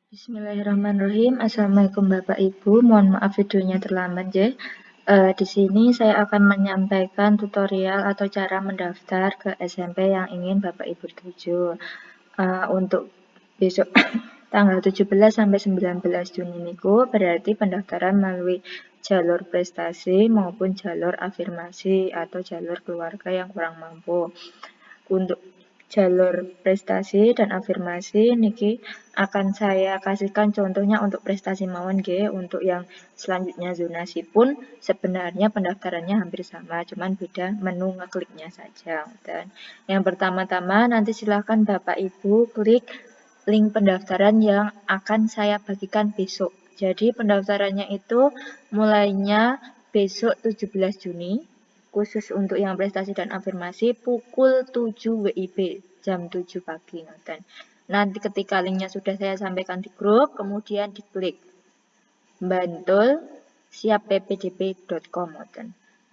Bismillahirrahmanirrahim. Assalamualaikum Bapak Ibu. Mohon maaf videonya terlambat ya. Di sini saya akan menyampaikan tutorial atau cara mendaftar ke SMP yang ingin Bapak Ibu tuju. Untuk besok tanggal 17 sampai 19 Juni niku berarti pendaftaran melalui jalur prestasi maupun jalur afirmasi atau jalur keluarga yang kurang mampu. Untuk jalur prestasi dan afirmasi niki akan saya kasihkan contohnya untuk prestasi mawon nggih. Untuk yang selanjutnya zonasi pun sebenarnya pendaftarannya hampir sama, cuman beda menu ngekliknya saja. Dan yang pertama-tama nanti silakan Bapak Ibu klik link pendaftaran yang akan saya bagikan besok. Jadi pendaftarannya itu mulainya besok 17 Juni. Khusus untuk yang prestasi dan afirmasi pukul 7 WIB, jam 7 pagi. Dan nanti ketika linknya sudah saya sampaikan di grup, kemudian diklik bantul siap ppdb.com.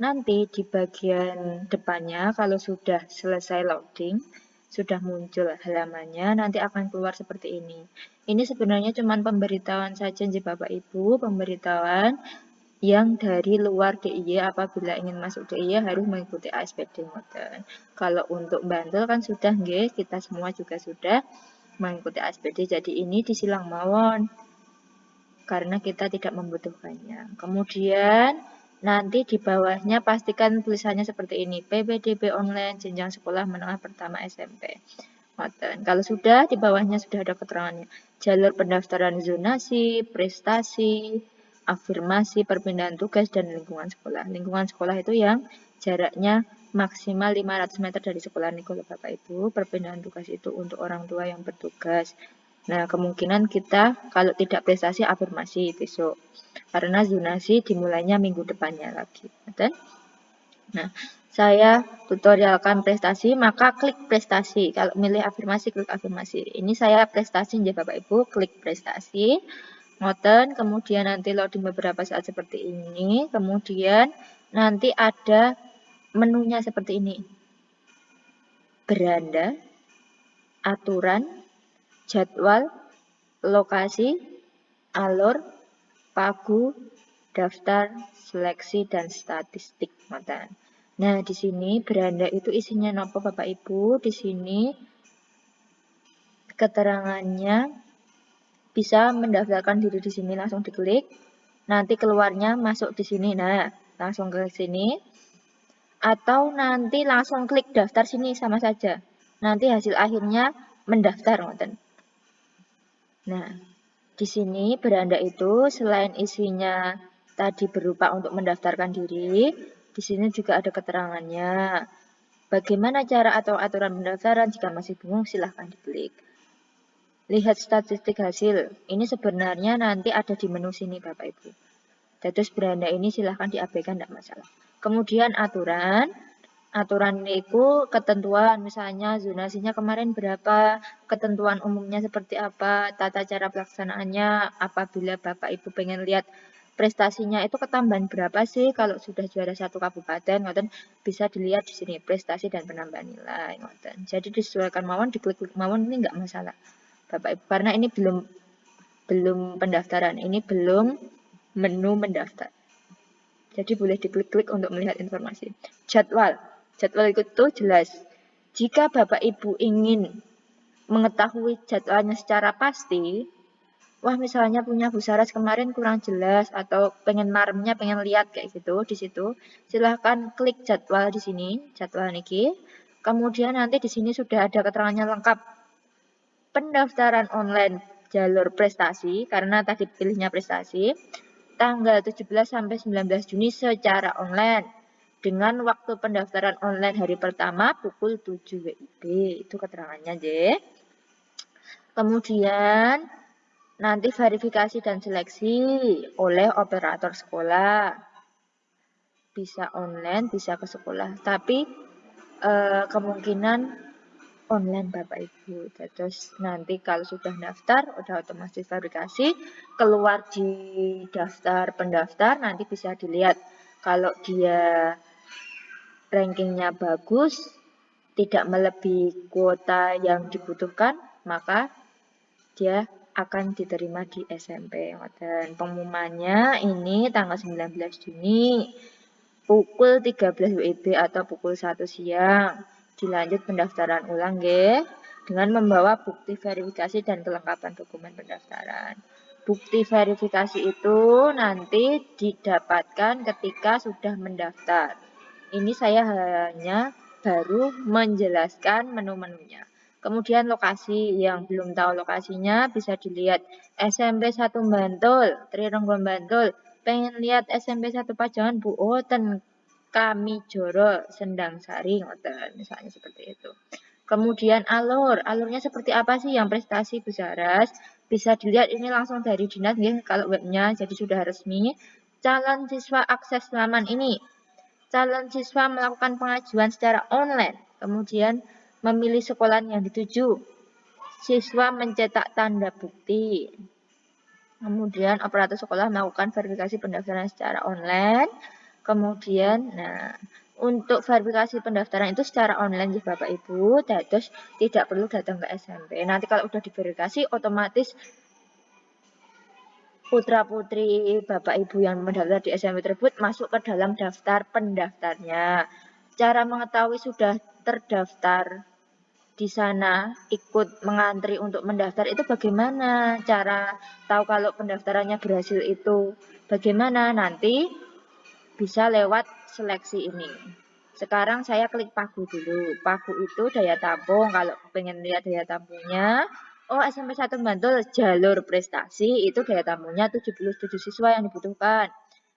Nanti di bagian depannya kalau sudah selesai loading, sudah muncul halamannya, nanti akan keluar seperti ini. Ini sebenarnya cuma pemberitahuan saja Bapak Ibu, pemberitahuan yang dari luar DIY apabila ingin masuk DIY harus mengikuti ASPD modern. Kalau untuk Bantul kan sudah nggih, kita semua juga sudah mengikuti ASPD. Jadi ini disilang mawon karena kita tidak membutuhkannya. Kemudian nanti di bawahnya pastikan tulisannya seperti ini, PPDB online jenjang sekolah menengah pertama SMP. Kalau sudah, di bawahnya sudah ada keterangannya. Jalur pendaftaran zonasi, prestasi, afirmasi, perpindahan tugas, dan lingkungan sekolah. Lingkungan sekolah itu yang jaraknya maksimal 500 meter dari sekolah nih kalau Bapak Ibu. Perpindahan tugas itu untuk orang tua yang bertugas. Nah, kemungkinan kita kalau tidak prestasi afirmasi besok. Karena zonasi dimulainya minggu depannya lagi. Nah, saya tutorialkan prestasi, maka klik prestasi. Kalau milih afirmasi, klik afirmasi. Ini saya prestasi ya Bapak Ibu, klik prestasi. Ngoten, kemudian nanti loading beberapa saat seperti ini. Kemudian nanti ada menunya seperti ini. Beranda, aturan, jadwal, lokasi, alur, pagu, daftar, seleksi, dan statistik. Nah, di sini beranda itu isinya nopo Bapak Ibu. Di sini keterangannya bisa mendaftarkan diri di sini, langsung diklik. Nanti keluarnya masuk di sini. Nah, langsung ke sini. Atau nanti langsung klik daftar sini sama saja. Nanti hasil akhirnya mendaftar, Nah, di sini beranda itu selain isinya tadi berupa untuk mendaftarkan diri, di sini juga ada keterangannya. Bagaimana cara atau aturan pendaftaran? Jika masih bingung, silahkan diklik. Lihat statistik hasil. Ini sebenarnya nanti ada di menu sini, Bapak Ibu. Terus beranda ini silahkan diabaikan, tidak masalah. Kemudian aturan. Aturan itu ketentuan, misalnya zonasinya kemarin berapa, ketentuan umumnya seperti apa, tata cara pelaksanaannya, apabila Bapak Ibu pengen lihat prestasinya itu ketambahan berapa sih kalau sudah juara satu kabupaten, bisa dilihat di sini prestasi dan penambahan nilai, Jadi disesuaikan mawon, diklik-klik mawon ini enggak masalah, Bapak Ibu, karena ini belum pendaftaran, ini belum menu mendaftar. Jadi boleh diklik-klik untuk melihat informasi. Jadwal itu jelas. Jika Bapak Ibu ingin mengetahui jadwalnya secara pasti, wah misalnya punya Bu Saras kemarin kurang jelas atau pengen maremnya, pengen lihat kayak gitu di situ, silahkan klik jadwal di sini, jadwal niki. Kemudian nanti di sini sudah ada keterangannya lengkap. Pendaftaran online jalur prestasi, karena tadi pilihnya prestasi, tanggal 17 sampai 19 Juni secara online. Dengan waktu pendaftaran online hari pertama pukul 7 WIB. Itu keterangannya, J. Kemudian nanti verifikasi dan seleksi oleh operator sekolah. Bisa online, bisa ke sekolah. Tapi kemungkinan online Bapak Ibu. Terus nanti kalau sudah daftar, udah otomatis verifikasi, keluar di daftar pendaftar, nanti bisa dilihat kalau dia rankingnya bagus, tidak melebihi kuota yang dibutuhkan, maka dia akan diterima di SMP. Dan pengumumannya ini tanggal 19 Juni pukul 13 WIB atau pukul 1 siang. Dilanjut pendaftaran ulang dengan membawa bukti verifikasi dan kelengkapan dokumen pendaftaran. Bukti verifikasi itu nanti didapatkan ketika sudah mendaftar. Ini saya hanya baru menjelaskan menu-menunya. Kemudian lokasi, yang belum tahu lokasinya bisa dilihat SMP 1 Bantul, Trirenggon Bantul. Pengen lihat SMP 1 Pajangan Bu Oten, kami Joro Sendang Sari, misalnya seperti itu. Kemudian alurnya seperti apa sih yang prestasi Busaras? Bisa dilihat ini langsung dari dinas kalau webnya, jadi sudah resmi. Calon siswa akses laman ini. Calon siswa melakukan pengajuan secara online, kemudian memilih sekolah yang dituju. Siswa mencetak tanda bukti. Kemudian operator sekolah melakukan verifikasi pendaftaran secara online. Kemudian, untuk verifikasi pendaftaran itu secara online ya Bapak Ibu, terus tidak perlu datang ke SMP. Nanti kalau udah diverifikasi, otomatis putra-putri Bapak Ibu yang mendaftar di SMP tersebut masuk ke dalam daftar pendaftarnya. Cara mengetahui sudah terdaftar di sana, ikut mengantri untuk mendaftar itu bagaimana? Cara tahu kalau pendaftarannya berhasil itu bagaimana? Nanti bisa lewat seleksi ini. Sekarang saya klik pagu dulu. Pagu itu daya tampung. Kalau pengen lihat daya tampungnya, oh SMP 1 Bantul jalur prestasi itu daya tampungnya 77 siswa yang dibutuhkan.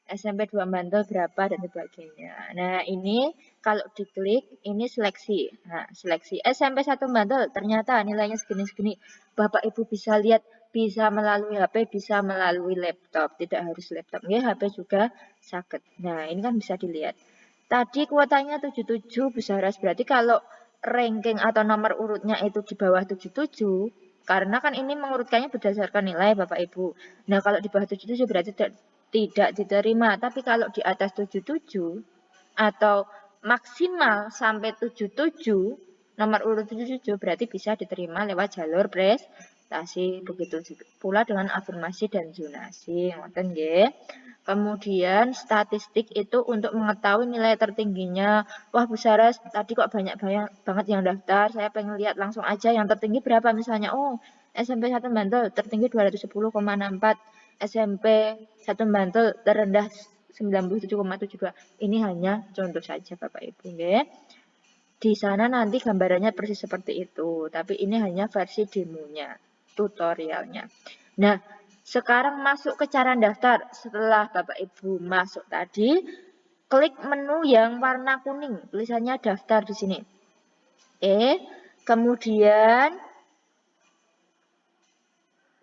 SMP 2 Bantul berapa dan sebagainya. Nah, ini kalau diklik ini seleksi. Nah, seleksi SMP 1 Bantul ternyata nilainya segini-segini. Bapak Ibu bisa lihat, bisa melalui HP, bisa melalui laptop. Tidak harus laptop. Ya, HP juga sakit. Nah, ini kan bisa dilihat. Tadi kuotanya 77 Busaras, berarti kalau ranking atau nomor urutnya itu di bawah 77, karena kan ini mengurutkannya berdasarkan nilai Bapak Ibu. Nah, kalau di bawah 77 berarti tidak diterima, tapi kalau di atas 77 atau maksimal sampai 77, nomor urut 77 berarti bisa diterima lewat jalur prestasi. Begitu pula dengan afirmasi dan zonasi. Ngoten nggih. Kemudian statistik itu untuk mengetahui nilai tertingginya. Wah Bu Saras, tadi kok banyak banget yang daftar. Saya pengen lihat langsung aja yang tertinggi berapa misalnya. Oh, SMP 1 Bantul tertinggi 210,64. SMP 1 Bantul terendah 97,72. Ini hanya contoh saja Bapak Ibu. Di sana nanti gambarannya persis seperti itu. Tapi ini hanya versi demonya, tutorialnya. Nah, sekarang masuk ke cara daftar. Setelah Bapak Ibu masuk tadi, klik menu yang warna kuning, tulisannya daftar di sini. Kemudian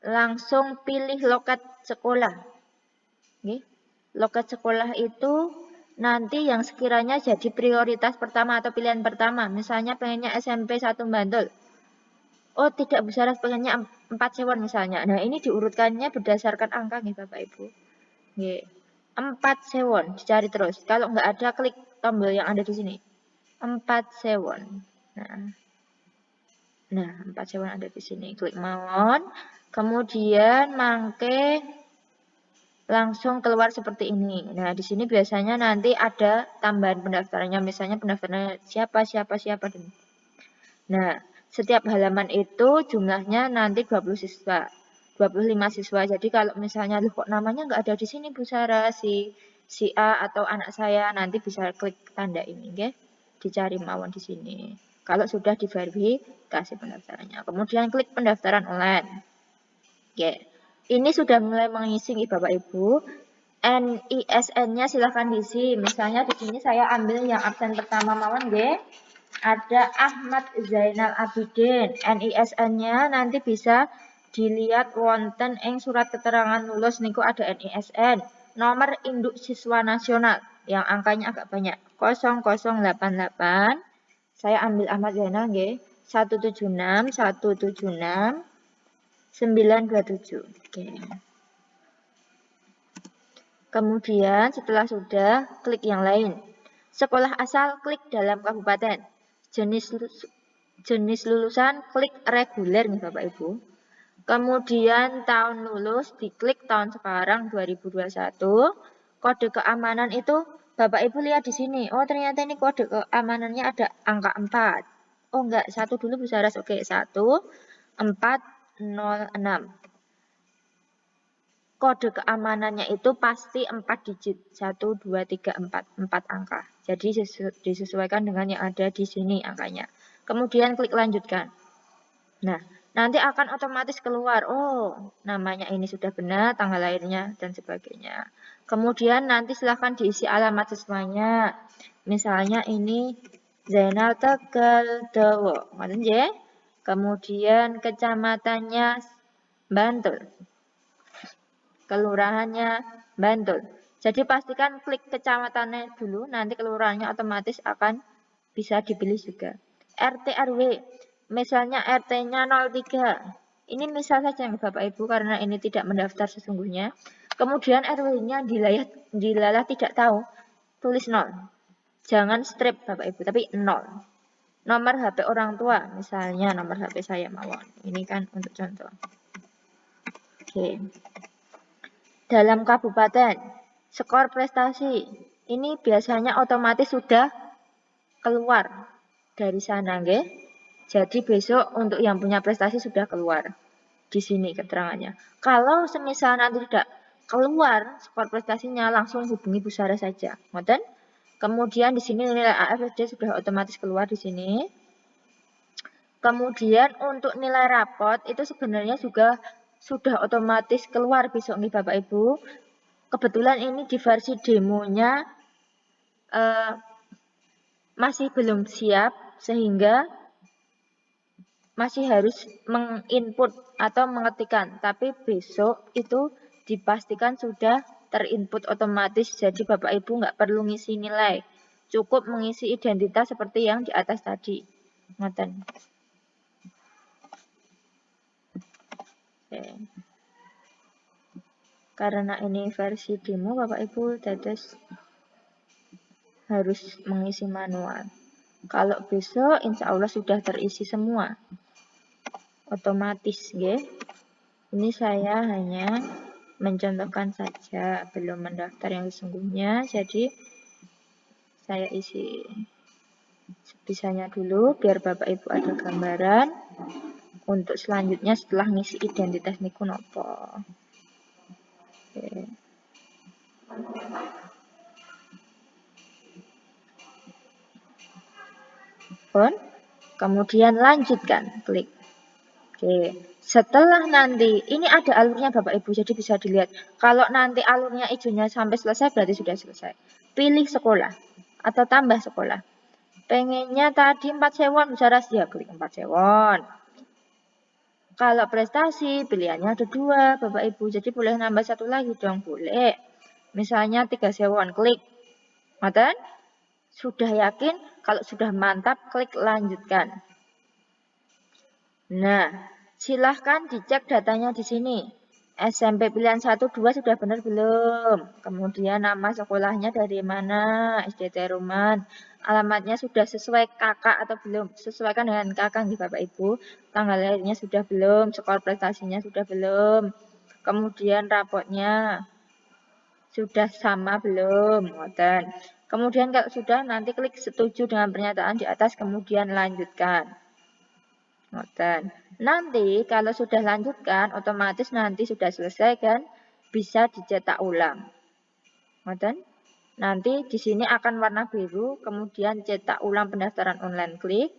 langsung pilih loket sekolah. Loket sekolah itu nanti yang sekiranya jadi prioritas pertama atau pilihan pertama. Misalnya pengennya SMP 1 Bantul. Oh, tidak bisa pengennya 4 sewon misalnya. Nah, ini diurutkannya berdasarkan angka nih Bapak Ibu. 4 sewon, dicari terus. Kalau nggak ada, klik tombol yang ada di sini. 4 sewon. Nah, 4 sewon ada di sini. Klik mawon. Kemudian mangke langsung keluar seperti ini. Nah, di sini biasanya nanti ada tambahan pendaftarannya. Misalnya pendaftarannya siapa. Nah, setiap halaman itu jumlahnya nanti 20 siswa. 25 siswa. Jadi kalau misalnya kok namanya nggak ada di sini Bu Sarah, si A atau anak saya, nanti bisa klik tanda ini, okay? Dicari mawon di sini. Kalau sudah diverifikasi pendaftarannya. Kemudian klik pendaftaran online. Okay. Ini sudah mulai mengisi Bapak Ibu. NISN-nya silahkan diisi. Misalnya di sini saya ambil yang absen pertama mawon nggih. Ada Ahmad Zainal Abidin. NISN-nya nanti bisa dilihat wonten ing surat keterangan lulus niku ada NISN. Nomor induk siswa nasional yang angkanya agak banyak. 0088. Saya ambil Ahmad Zainal nggih. 176 176 927. Oke. Kemudian setelah sudah, klik yang lain. Sekolah asal, klik dalam kabupaten. Jenis lulusan, klik reguler nih Bapak Ibu. Kemudian tahun lulus, diklik tahun sekarang 2021. Kode keamanan itu Bapak Ibu lihat di sini. Oh, ternyata ini kode keamanannya ada angka 4. Oh, enggak, 1 dulu Bu Saras. Oke, 1406. Kode keamanannya itu pasti 4 digit. 1, 2, 3, 4. 4 angka. Jadi disesuaikan dengan yang ada di sini angkanya. Kemudian klik lanjutkan. Nah, nanti akan otomatis keluar, oh namanya ini sudah benar, tanggal lahirnya, dan sebagainya. Kemudian nanti silahkan diisi alamat sesuainya. Misalnya ini Zainal Tegal Dowo. Kemudian kecamatannya Bantul. Kelurahannya Bantul. Jadi pastikan klik kecamatannya dulu, nanti kelurahannya otomatis akan bisa dipilih juga. RT RW. Misalnya RT-nya 03. Ini misal saja Bapak Ibu karena ini tidak mendaftar sesungguhnya. Kemudian RW-nya dilalah tidak tahu. Tulis 0. Jangan strip Bapak Ibu, tapi 0. Nomor HP orang tua, misalnya nomor HP saya mawon. Ini kan untuk contoh. Oke. Dalam kabupaten, skor prestasi. Ini biasanya otomatis sudah keluar dari sana, nggih. Jadi besok untuk yang punya prestasi sudah keluar. Di sini keterangannya. Kalau semisal nanti tidak keluar skor prestasinya, langsung hubungi Bu Sarah saja. Ngoten? Kemudian di sini nilai AFSD sudah otomatis keluar di sini. Kemudian untuk nilai rapot itu sebenarnya juga sudah otomatis keluar besok nih Bapak Ibu. Kebetulan ini di versi demonya masih belum siap sehingga masih harus menginput atau mengetikkan, tapi besok itu dipastikan sudah terinput otomatis, jadi Bapak Ibu nggak perlu ngisi nilai, cukup mengisi identitas seperti yang di atas tadi. Ngoten. Oke. Karena ini versi demo Bapak Ibu dados harus mengisi manual. Kalau besok insya Allah sudah terisi semua. Otomatis nggih. Ini saya hanya mencontohkan saja, belum mendaftar yang sesungguhnya, jadi saya isi sebisanya dulu biar Bapak Ibu ada gambaran untuk selanjutnya setelah ngisi identitas niku nopo. Oke. Kemudian lanjutkan, klik. Oke, setelah nanti, ini ada alurnya Bapak Ibu, jadi bisa dilihat. Kalau nanti alurnya hijaunya sampai selesai, berarti sudah selesai. Pilih sekolah, atau tambah sekolah. Pengennya tadi 4 sewon, bisa ya klik 4 sewon. Kalau prestasi, pilihannya ada 2, Bapak Ibu, jadi boleh nambah 1 lagi dong, boleh. Misalnya 3 sewon, klik. Ngoten? Sudah yakin? Kalau sudah mantap, klik lanjutkan. Nah, silahkan dicek datanya di sini. SMP pilihan 1, 2 sudah benar belum? Kemudian nama sekolahnya dari mana? SDT Ruman. Alamatnya sudah sesuai kakak atau belum? Sesuaikan dengan kakak nih Bapak Ibu. Tanggal lahirnya sudah belum? Skor prestasinya sudah belum? Kemudian rapotnya sudah sama belum? Ngoten. Kemudian kalau sudah nanti klik setuju dengan pernyataan di atas kemudian lanjutkan. Ngoten. Nanti kalau sudah lanjutkan otomatis nanti sudah selesai kan bisa dicetak ulang. Ngoten. Nanti di sini akan warna biru kemudian cetak ulang pendaftaran online klik.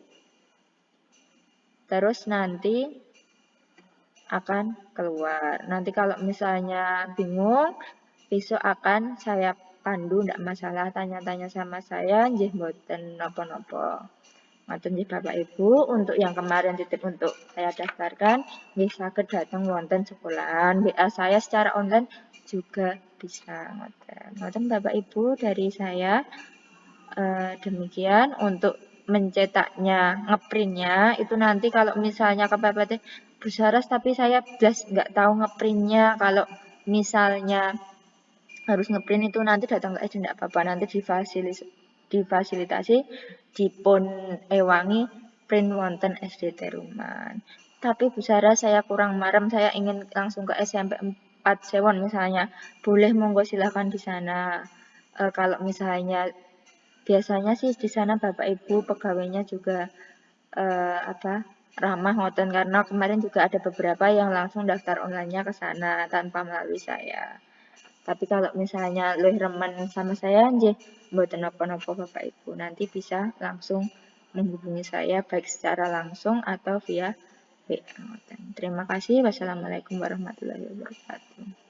Terus nanti akan keluar. Nanti kalau misalnya bingung besok akan saya pandu tidak masalah tanya-tanya sama saya nggih mboten napa-napa. Ngoten nggih Bapak Ibu, untuk yang kemarin titip untuk saya daftarkan, nggih saged datang wonten sekolahan. WA saya secara online juga bisa ngoten. Ngoten Bapak Ibu dari saya demikian untuk mencetaknya, ngeprintnya itu nanti kalau misalnya kepepet Bu Saras tapi saya jelas nggak tahu ngeprintnya kalau misalnya harus ngeprint itu nanti datang ke SD enggak apa-apa nanti difasilitasi dipun ewangi print wonten SDT Ruman. Tapi Bu Sarah saya kurang marem, saya ingin langsung ke SMP 4 Sewon misalnya. Boleh monggo silakan di sana. Kalau misalnya biasanya sih di sana Bapak Ibu pegawainya juga apa ramah ngoten karena kemarin juga ada beberapa yang langsung daftar online-nya ke sana tanpa melalui saya. Tapi kalau misalnya luwih remen sama saya nggih mboten napa-napa Bapak Ibu. Nanti bisa langsung menghubungi saya baik secara langsung atau via WA. Terima kasih. Wassalamualaikum warahmatullahi wabarakatuh.